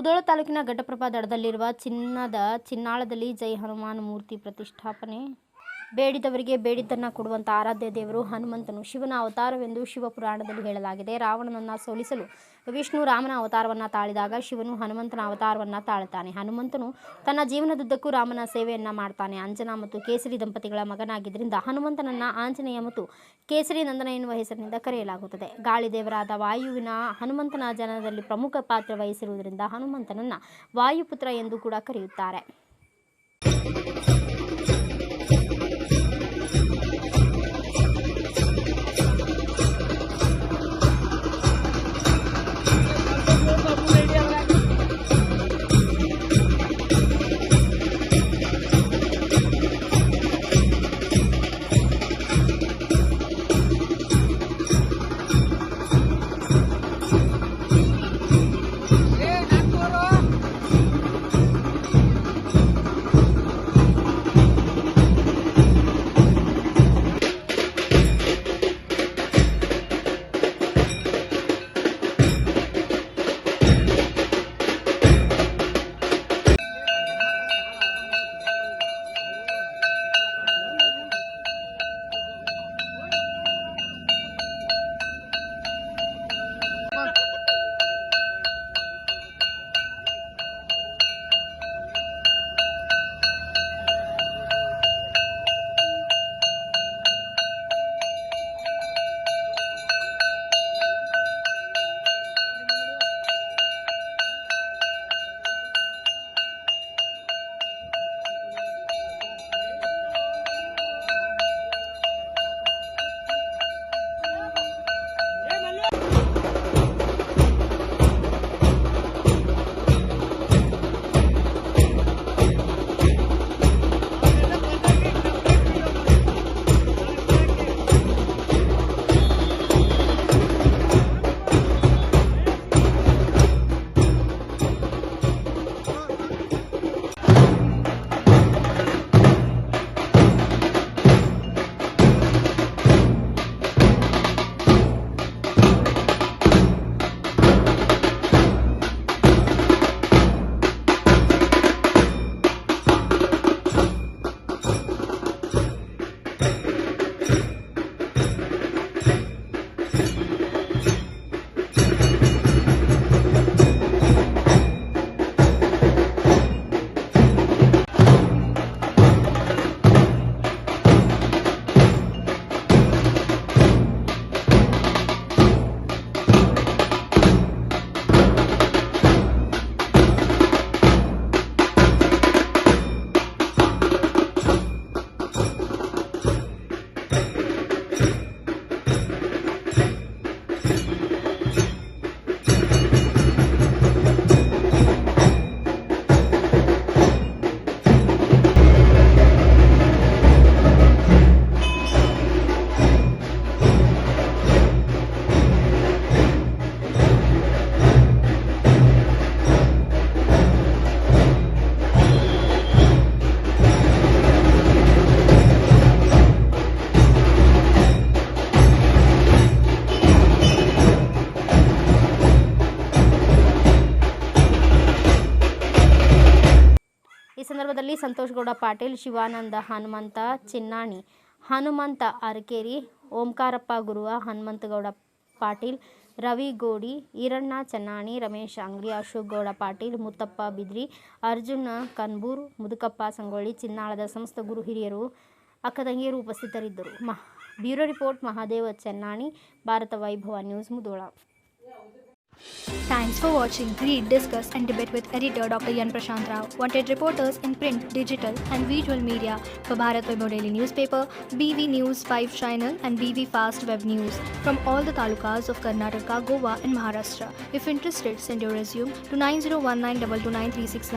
ಮುಧೋಳ ತಾಲೂಕಿನ ಘಟಪ್ರಭಾ ದಡದಲ್ಲಿರುವ ಚಿನ್ನಾಳದಲ್ಲಿ ಜೈ ಹನುಮಾನ್ ಮೂರ್ತಿ ಪ್ರತಿಷ್ಠಾಪನೆ. ಬೇಡಿದವರಿಗೆ ಬೇಡಿದ್ದನ್ನು ಕೊಡುವಂಥ ಆರಾಧ್ಯ ದೇವರು ಹನುಮಂತನು ಶಿವನ ಅವತಾರವೆಂದು ಶಿವಪುರಾಣದಲ್ಲಿ ಹೇಳಲಾಗಿದೆ. ರಾವಣನನ್ನು ಸೋಲಿಸಲು ವಿಷ್ಣು ರಾಮನ ಅವತಾರವನ್ನು ತಾಳಿದಾಗ ಶಿವನು ಹನುಮಂತನ ಅವತಾರವನ್ನು ತಾಳುತ್ತಾನೆ. ಹನುಮಂತನು ತನ್ನ ಜೀವನದುದ್ದಕ್ಕೂ ರಾಮನ ಸೇವೆಯನ್ನು ಮಾಡ್ತಾನೆ. ಅಂಜನಾ ಮತ್ತು ಕೇಸರಿ ದಂಪತಿಗಳ ಮಗನಾಗಿದ್ದರಿಂದ ಹನುಮಂತನನ್ನು ಆಂಜನೇಯ ಮತ್ತು ಕೇಸರಿ ನಂದನ ಎನ್ನುವ ಹೆಸರಿನಿಂದ ಕರೆಯಲಾಗುತ್ತದೆ. ಗಾಳಿ ದೇವರಾದ ವಾಯುವಿನ ಹನುಮಂತನ ಜನನದಲ್ಲಿ ಪ್ರಮುಖ ಪಾತ್ರ ವಹಿಸಿರುವುದರಿಂದ ಹನುಮಂತನನ್ನು ವಾಯುಪುತ್ರ ಎಂದು ಕೂಡ ಕರೆಯುತ್ತಾರೆ. ಈ ಸಂದರ್ಭದಲ್ಲಿ ಸಂತೋಷ್ ಗೌಡ ಪಾಟೀಲ್, ಶಿವಾನಂದ ಹನುಮಂತ ಚಿನ್ನಾಣಿ, ಹನುಮಂತ ಅರಕೇರಿ, ಓಂಕಾರಪ್ಪ ಗುರುವ, ಹನುಮಂತಗೌಡ ಪಾಟೀಲ್, ರವಿ ಗೋಡಿ, ಈರಣ್ಣ ಚನ್ನಾಣಿ, ರಮೇಶ್ ಅಂಗ್ರಿ, ಅಶೋಕ್ ಗೌಡ ಪಾಟೀಲ್, ಮುತ್ತಪ್ಪ ಬಿದ್ರಿ, ಅರ್ಜುನ ಕನ್ಬೂರ್, ಮುದುಕಪ್ಪ ಸಂಗೊಳ್ಳಿ, ಚಿನ್ನಾಳದ ಸಮಸ್ತ ಗುರು ಹಿರಿಯರು, ಅಕ್ಕತಂಗಿಯರು ಉಪಸ್ಥಿತರಿದ್ದರು. ಬ್ಯೂರೋ ರಿಪೋರ್ಟ್ ಮಹಾದೇವ ಚನ್ನಾಣಿ, ಭಾರತ ವೈಭವ news, Mudhol. Thanks for watching Read, Discuss and Debate with editor Dr. Yan Prashant Rao. Wanted reporters in print, digital and visual media for Bharat Vaibhav Daily Newspaper, BV News 5 Channel and BV Fast Web News from all the talukas of Karnataka, Goa and Maharashtra. If interested, send your resume to 9019229369.